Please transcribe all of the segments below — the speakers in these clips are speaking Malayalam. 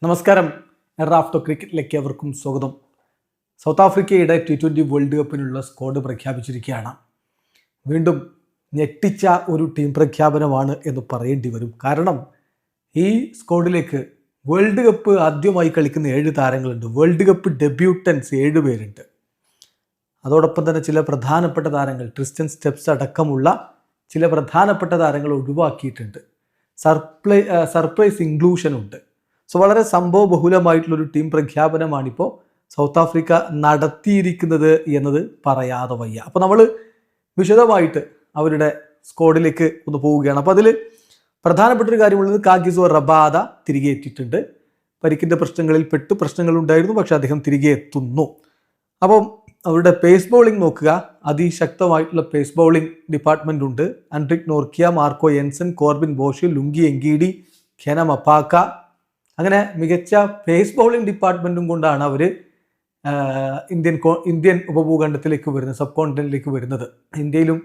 നമസ്കാരം. റാഫ്റ്റോ ക്രിക്കറ്റിലേക്ക് അവർക്കും സ്വാഗതം. സൗത്ത് ആഫ്രിക്കയുടെ T20 വേൾഡ് കപ്പിനുള്ള സ്ക്വാഡ് പ്രഖ്യാപിച്ചിരിക്കുകയാണ്. വീണ്ടും ഞെട്ടിച്ച ഒരു ടീം പ്രഖ്യാപനമാണ് എന്ന് പറയേണ്ടി വരും. കാരണം ഈ സ്ക്വാഡിലേക്ക് വേൾഡ് കപ്പ് ആദ്യമായി കളിക്കുന്ന 7 താരങ്ങളുണ്ട്. വേൾഡ് കപ്പ് ഡെബ്യൂട്ടൻസ് 7 പേരുണ്ട്. അതോടൊപ്പം തന്നെ ചില പ്രധാനപ്പെട്ട താരങ്ങൾ, ട്രിസ്റ്റൻ സ്റ്റെപ്സ് അടക്കമുള്ള ചില പ്രധാനപ്പെട്ട താരങ്ങൾ ഒഴിവാക്കിയിട്ടുണ്ട്. സർപ്രൈസ് ഇൻക്ലൂഷനുണ്ട്. സോ വളരെ സംഭവബഹുലമായിട്ടുള്ളൊരു ടീം പ്രഖ്യാപനമാണിപ്പോൾ സൗത്ത് ആഫ്രിക്ക നടത്തിയിരിക്കുന്നത് എന്നത് പറയാതെ വയ്യ. അപ്പോൾ നമ്മൾ വിശദമായിട്ട് അവരുടെ സ്ക്വാഡിലേക്ക് ഒന്ന് പോവുകയാണ്. അപ്പോൾ അതിൽ പ്രധാനപ്പെട്ടൊരു കാര്യമുള്ളത് കാഗിസോ റബാദ തിരികെ എത്തിയിട്ടുണ്ട്. പരിക്കിൻ്റെ പ്രശ്നങ്ങളുണ്ടായിരുന്നു, പക്ഷേ അദ്ദേഹം തിരികെ എത്തുന്നു. അപ്പം അവരുടെ പേസ് ബൗളിംഗ് നോക്കുക. അതിശക്തമായിട്ടുള്ള പേസ് ബൗളിംഗ് ഡിപ്പാർട്ട്മെൻ്റ് ഉണ്ട്. Anrich Nortje, Marco Jansen, Corbin Bosch, Lungi Ngidi, Kwena Maphaka, അങ്ങനെ മികച്ച പേസ് ബൗളിംഗ് ഡിപ്പാർട്ട്മെൻറ്റും കൊണ്ടാണ് അവർ ഇന്ത്യൻ ഉപഭൂഖണ്ഡത്തിലേക്ക് വരുന്നത്, സബ് കോണ്ടിനെൻറ്റിലേക്ക് വരുന്നത്. ഇന്ത്യയിലും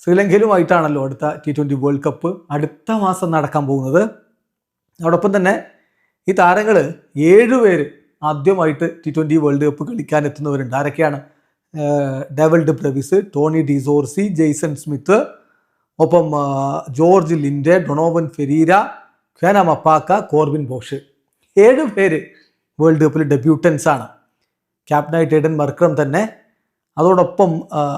ശ്രീലങ്കയിലുമായിട്ടാണല്ലോ അടുത്ത T20 വേൾഡ് കപ്പ് അടുത്ത മാസം നടക്കാൻ പോകുന്നത്. അതോടൊപ്പം തന്നെ ഈ താരങ്ങൾ 7 പേര് ആദ്യമായിട്ട് T20 വേൾഡ് കപ്പ് കളിക്കാൻ എത്തുന്നവരുണ്ട്. ആരൊക്കെയാണ്? Dewald de Brevis, Tony de Zorzi, Jason Smith, ഒപ്പം George Linde, Donovan Ferreira, Kwena Maphaka, Corbin Bosch. 7 പേര് വേൾഡ് കപ്പിൽ ഡെബ്യൂട്ടൻസ് ആണ്. ക്യാപ്റ്റനായിട്ട് എഡൻ മർക്രം തന്നെ. അതോടൊപ്പം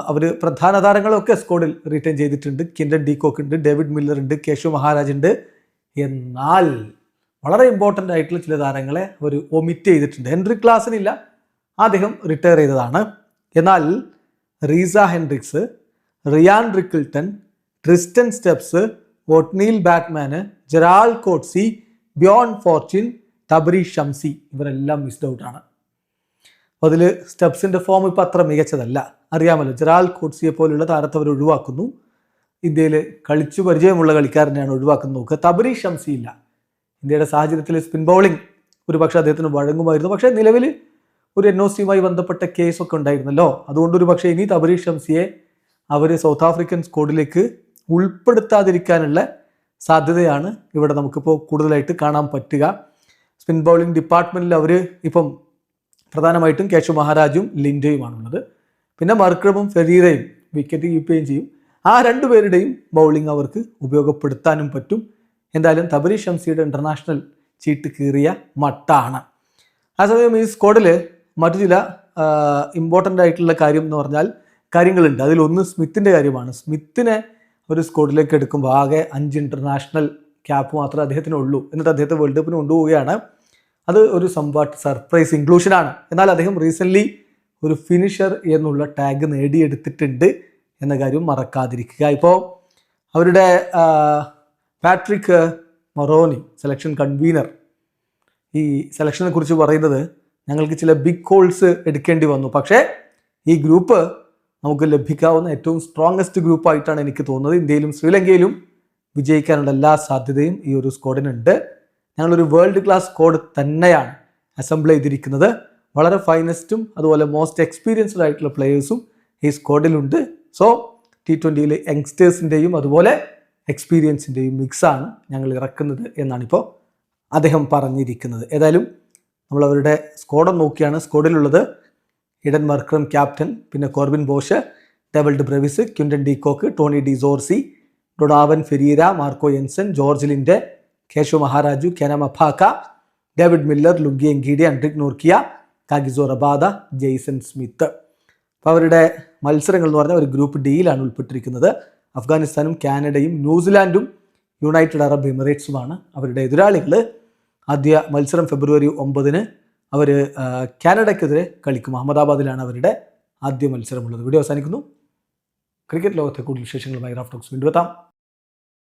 അവർ പ്രധാന താരങ്ങളൊക്കെ സ്ക്വാഡിൽ റിട്ടേൺ ചെയ്തിട്ടുണ്ട്. കിൻഡൻ ഡീകോക്ക് ഉണ്ട്, ഡേവിഡ് മില്ലർ ഉണ്ട്, കേശവ് മഹാരാജ് ഉണ്ട്. എന്നാൽ വളരെ ഇമ്പോർട്ടൻ്റ് ആയിട്ടുള്ള ചില താരങ്ങളെ അവർ ഒമിറ്റ് ചെയ്തിട്ടുണ്ട്. ഹെൻറിക് ക്ലാസനില്ല, അദ്ദേഹം റിട്ടയർ ചെയ്തതാണ്. എന്നാൽ Reeza Hendricks, Ryan Rickelton, Tristan Stubbs, Ottneil Baartman, Gerald Coetzee, Bjorn Fortuin, Tabraiz Shamsi, ഇവരെല്ലാം മിസ്ഡ് ഔട്ടാണ്. അതിൽ സ്റ്റെപ്സിൻ്റെ ഫോം ഇപ്പോൾ അത്ര മികച്ചതല്ല, അറിയാമല്ലോ. ജെറാൾ കോട്സിയെ പോലുള്ള താരത്തെ അവർ ഒഴിവാക്കുന്നു. ഇന്ത്യയിൽ കളിച്ചു പരിചയമുള്ള കളിക്കാരനെയാണ് ഒഴിവാക്കുന്നത്. നോക്കുക, തബരി ഷംസി ഇല്ല. ഇന്ത്യയുടെ സാഹചര്യത്തിൽ സ്പിൻ ബൗളിംഗ് ഒരു പക്ഷേ അദ്ദേഹത്തിന് വഴങ്ങുമായിരുന്നു. പക്ഷേ നിലവിൽ ഒരു NOCയുമായി ബന്ധപ്പെട്ട കേസൊക്കെ ഉണ്ടായിരുന്നല്ലോ. അതുകൊണ്ടൊരു പക്ഷേ ഇനി തബരി ഷംസിയെ അവർ സൗത്ത് ആഫ്രിക്കൻ സ്ക്വാഡിലേക്ക് ഉൾപ്പെടുത്താതിരിക്കാനുള്ള സാധ്യതയാണ് ഇവിടെ നമുക്കിപ്പോൾ കൂടുതലായിട്ട് കാണാൻ പറ്റുക. സ്പിൻ ബൗളിംഗ് ഡിപ്പാർട്ട്മെൻറ്റിൽ അവർ ഇപ്പം പ്രധാനമായിട്ടും കേശവ് മഹാരാജും ലിൻഡയുമാണുള്ളത്. പിന്നെ മർക്രമും ഫെരീരയും വിക്കറ്റ് കീപ്പുകയും ചെയ്യും. ആ 2 പേരുടെയും ബൗളിംഗ് അവർക്ക് ഉപയോഗപ്പെടുത്താനും പറ്റും. എന്തായാലും തബരി ഷംസിയുടെ ഇൻ്റർനാഷണൽ ചീട്ട് കീറിയ മട്ടാണ്. അതേസമയം ഈ സ്ക്വാഡിൽ മറ്റു ചില ഇമ്പോർട്ടൻ്റ് ആയിട്ടുള്ള കാര്യം എന്ന് പറഞ്ഞാൽ കാര്യങ്ങളുണ്ട്. അതിലൊന്ന് സ്മിത്തിൻ്റെ കാര്യമാണ്. സ്മിത്തിനെ ഒരു സ്ക്വാഡിലേക്ക് എടുക്കുമ്പോൾ ആകെ 5 ഇൻ്റർനാഷണൽ ക്യാപ്പ് മാത്രമേ അദ്ദേഹത്തിനുള്ളൂ. എന്നിട്ട് അദ്ദേഹത്തെ വേൾഡ് കപ്പിന് കൊണ്ടുപോവുകയാണ്. അത് ഒരു സർപ്രൈസ് ഇൻക്ലൂഷനാണ്. എന്നാൽ അദ്ദേഹം റീസെൻ്റ്ലി ഒരു ഫിനിഷർ എന്നുള്ള ടാഗ് നേടിയെടുത്തിട്ടുണ്ട് എന്ന കാര്യം മറക്കാതിരിക്കുക. ഇപ്പോൾ അവരുടെ പാട്രിക് മൊറോനി, സെലക്ഷൻ കൺവീനർ, ഈ സെലക്ഷനെ കുറിച്ച് പറയുന്നത് ഞങ്ങൾക്ക് ചില ബിഗ് കോൾസ് എടുക്കേണ്ടി വന്നു, പക്ഷേ ഈ ഗ്രൂപ്പ് നമുക്ക് ലഭിക്കാവുന്ന ഏറ്റവും സ്ട്രോങ്ങസ്റ്റ് ഗ്രൂപ്പായിട്ടാണ് എനിക്ക് തോന്നുന്നത്. ഇന്ത്യയിലും ശ്രീലങ്കയിലും വിജയിക്കാനുള്ള എല്ലാ സാധ്യതയും ഈ ഒരു സ്ക്വാഡിനുണ്ട്. ഞങ്ങളൊരു വേൾഡ് ക്ലാസ് സ്ക്വാഡ് തന്നെയാണ് അസംബിൾ ചെയ്തിരിക്കുന്നത്. വളരെ ഫൈനസ്റ്റും അതുപോലെ മോസ്റ്റ് എക്സ്പീരിയൻസ്ഡ് ആയിട്ടുള്ള പ്ലെയേഴ്സും ഈ സ്ക്വാഡിലുണ്ട്. സോ T20യിൽ യങ്സ്റ്റേഴ്സിൻ്റെയും അതുപോലെ എക്സ്പീരിയൻസിൻ്റെയും മിക്സാണ് ഞങ്ങൾ ഇറക്കുന്നത് എന്നാണിപ്പോൾ അദ്ദേഹം പറഞ്ഞിരിക്കുന്നത്. ഏതായാലും നമ്മൾ അവരുടെ സ്ക്വാഡ് നോക്കിയാണ്. സ്ക്വാഡിലുള്ളത് ഇഡൻ മർക്രം ക്യാപ്റ്റൻ, പിന്നെ Corbin Bosch, Dewald de Brevis, Quinton de Kock, Tony de Zorzi, Donovan Ferreira, Marco Jansen, George Linde, Keshav Maharaj, Kwena Maphaka, David Miller, Lungi Ngidi, Anrich Nortje, Kagiso Rabada, Jason Smith. അപ്പോൾ അവരുടെ മത്സരങ്ങൾ എന്ന് പറഞ്ഞാൽ ഒരു ഗ്രൂപ്പ് ഡിയിലാണ് ഉൾപ്പെട്ടിരിക്കുന്നത്. അഫ്ഗാനിസ്ഥാനും കാനഡയും ന്യൂസിലാൻഡും യുണൈറ്റഡ് അറബ് എമിറേറ്റ്സുമാണ് അവരുടെ എതിരാളികൾ. ആദ്യ മത്സരം ഫെബ്രുവരി 9 അവർ കാനഡയ്ക്കെതിരെ കളിക്കും. അഹമ്മദാബാദിലാണ് അവരുടെ ആദ്യ മത്സരമുള്ളത്. വീഡിയോ അവസാനിക്കുന്നു. ക്രിക്കറ്റ് ലോകത്തെ കൂടുതൽ വിശേഷങ്ങളുമായി റാഫ് ടോക്സ് വീണ്ടും എത്താം.